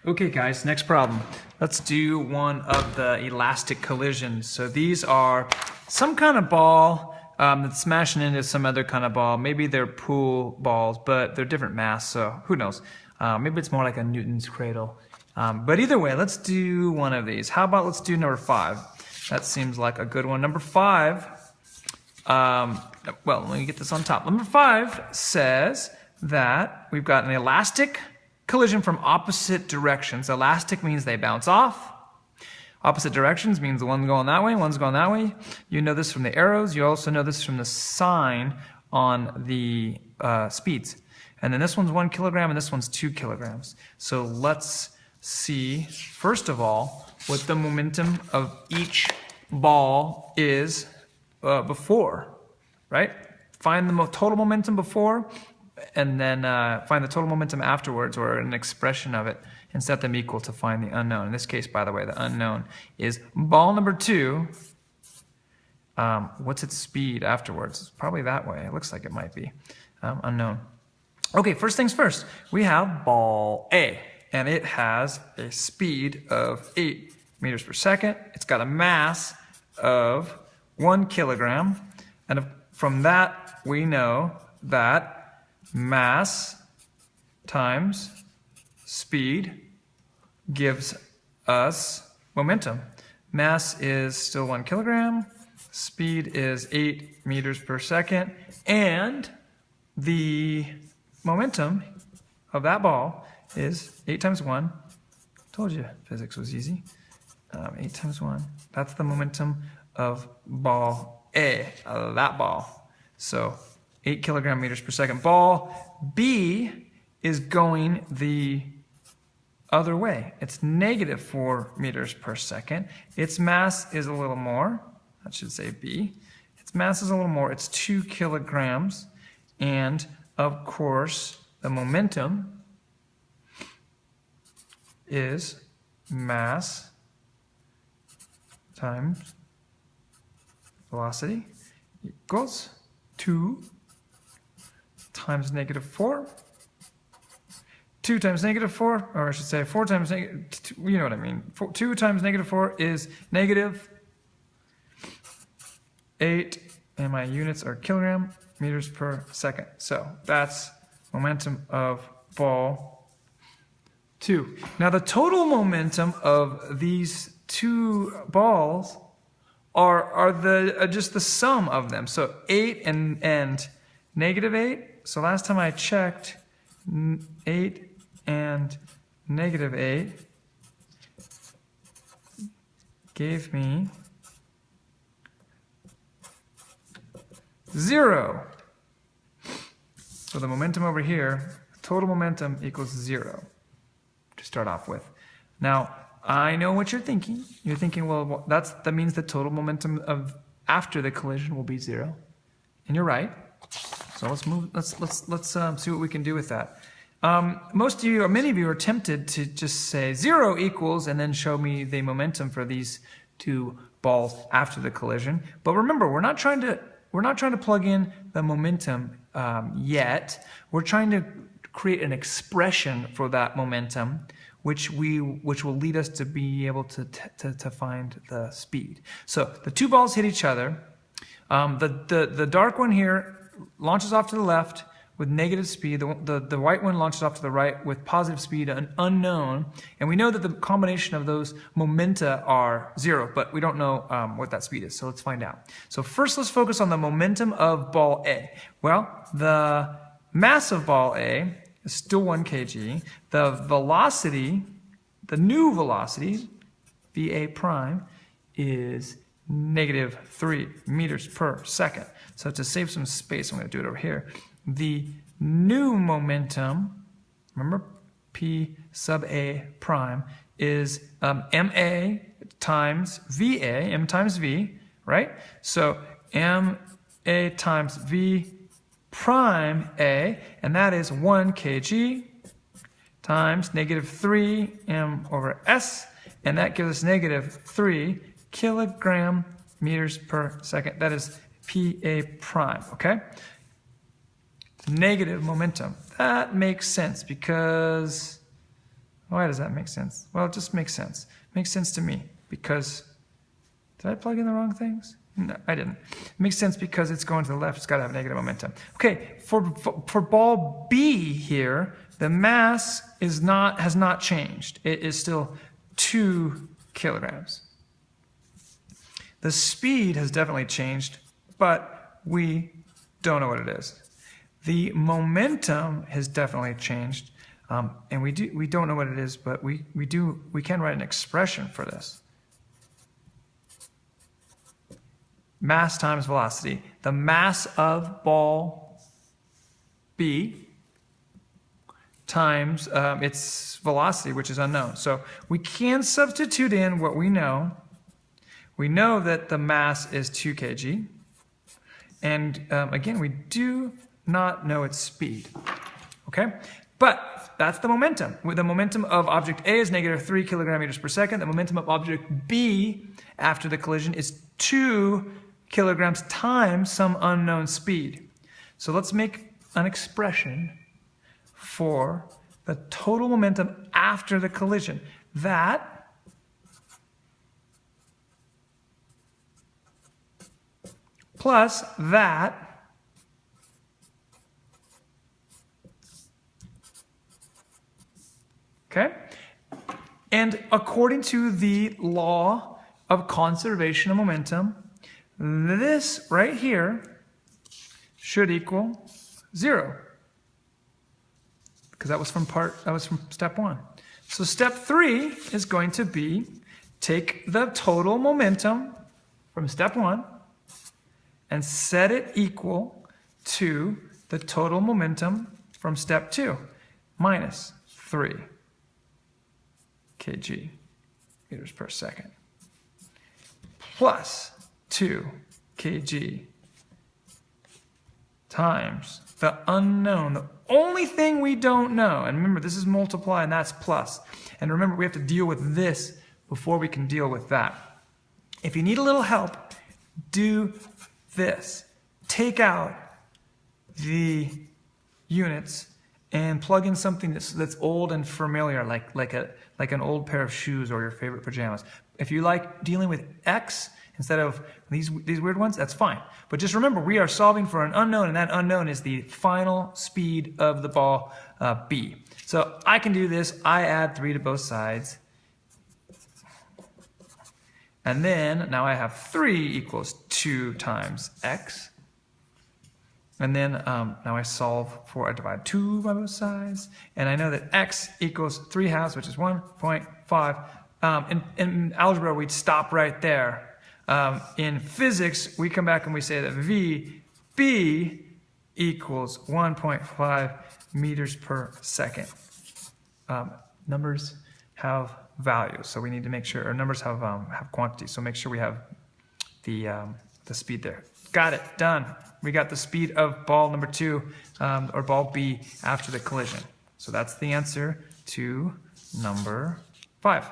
Okay guys, next problem. Let's do one of the elastic collisions. So these are some kind of ball that's smashing into some other kind of ball. Maybe they're pool balls, but they're different mass, so who knows. Maybe it's more like a Newton's cradle. But either way, let's do one of these. How about let's do number 5? That seems like a good one. Number 5, well, let me get this on top. Number 5 says that we've got an elastic collision from opposite directions. Elastic means they bounce off. Opposite directions means the one's going that way, one's going that way. You know this from the arrows. You also know this from the sign on the speeds. And then this one's 1 kilogram and this one's 2 kilograms. So let's see, first of all, what the momentum of each ball is before, right? Find the total momentum before, and then find the total momentum afterwards, or an expression of it, and set them equal to find the unknown. In this case, by the way, the unknown is ball number 2. What's its speed afterwards? It's probably that way. It looks like it might be. Unknown. Okay, first things first. We have ball A, and it has a speed of 8 meters per second. It's got a mass of 1 kilogram, and from that we know that mass times speed gives us momentum. Mass is still 1 kilogram, speed is 8 meters per second, and the momentum of that ball is 8 times 1. Told you physics was easy. 8 times 1. That's the momentum of ball A, that ball. So 8 kilogram meters per second. Ball B is going the other way. It's negative 4 meters per second. Its mass is a little more. That should say B. Its mass is a little more. It's 2 kilograms. And of course, the momentum is mass times velocity equals 2 times negative 4. 2 times negative 4, or I should say 4 times negative, you know what I mean. 2 times negative 4 is negative 8, and my units are kilogram meters per second. So that's momentum of ball 2. Now the total momentum of these 2 balls are just the sum of them. So 8 and negative 8. So last time I checked, 8 and negative 8 gave me 0. So the momentum over here, total momentum equals 0 to start off with. Now, I know what you're thinking. You're thinking, well, that means the total momentum of after the collision will be 0. And you're right. So let's move. Let's see what we can do with that. Most of you, or many of you, are tempted to just say 0 equals, and then show me the momentum for these 2 balls after the collision. But remember, we're not trying to plug in the momentum yet. We're trying to create an expression for that momentum, which will lead us to be able to find the speed. So the 2 balls hit each other. The dark one here launches off to the left with negative speed. The white one launches off to the right with positive speed, an unknown. And we know that the combination of those momenta are 0, but we don't know what that speed is. So let's find out. So first, let's focus on the momentum of ball A. Well, the mass of ball A is still 1 kg. The velocity, the new velocity, VA prime, is negative 3 meters per second. So to save some space, I'm going to do it over here. The new momentum, remember P sub A prime, is MA times VA, M times V, right? So MA times V prime A, and that is 1 kg times negative 3 M over S, and that gives us negative 3 kilogram meters per second. That is PA prime, okay? Negative momentum. That makes sense because Why does that make sense? Well, it just makes sense. Makes sense to me because, did I plug in the wrong things? No, I didn't. It makes sense because it's going to the left. It's got to have negative momentum. Okay, for ball B here, the mass has not changed. It is still 2 kilograms. The speed has definitely changed, but we don't know what it is. The momentum has definitely changed, and we don't know what it is, but we can write an expression for this. Mass times velocity. The mass of ball B times its velocity, which is unknown. So we can substitute in what we know. We know that the mass is 2 kg. And again, we do not know its speed. Okay? But that's the momentum. The momentum of object A is negative 3 kilograms per second. The momentum of object B after the collision is 2 kilograms times some unknown speed. So let's make an expression for the total momentum after the collision. That plus that okay? And according to the law of conservation of momentum, this right here should equal 0. Because that was from step 1. So step 3 is going to be take the total momentum from step 1 and set it equal to the total momentum from step 2 minus 3 kg meters per second plus 2 kg times the unknown, the only thing we don't know. And remember, this is multiply and that's plus. And remember, we have to deal with this before we can deal with that. If you need a little help, do this. Take out the units and plug in something that's old and familiar, like an old pair of shoes or your favorite pajamas. If you like dealing with X instead of these weird ones, that's fine. But just remember, we are solving for an unknown, and that unknown is the final speed of the ball B. So I can do this. I add 3 to both sides. And then now I have 3 equals 2 times X. And then now I solve for, I divide 2 by both sides. And I know that X equals 3/2, which is 1.5. In algebra, we'd stop right there. In physics, we come back and we say that VB equals 1.5 meters per second. Numbers have values, so we need to make sure, or numbers have quantities, so make sure we have the speed there. Got it, done. We got the speed of ball number 2, or ball B after the collision. So that's the answer to number 5.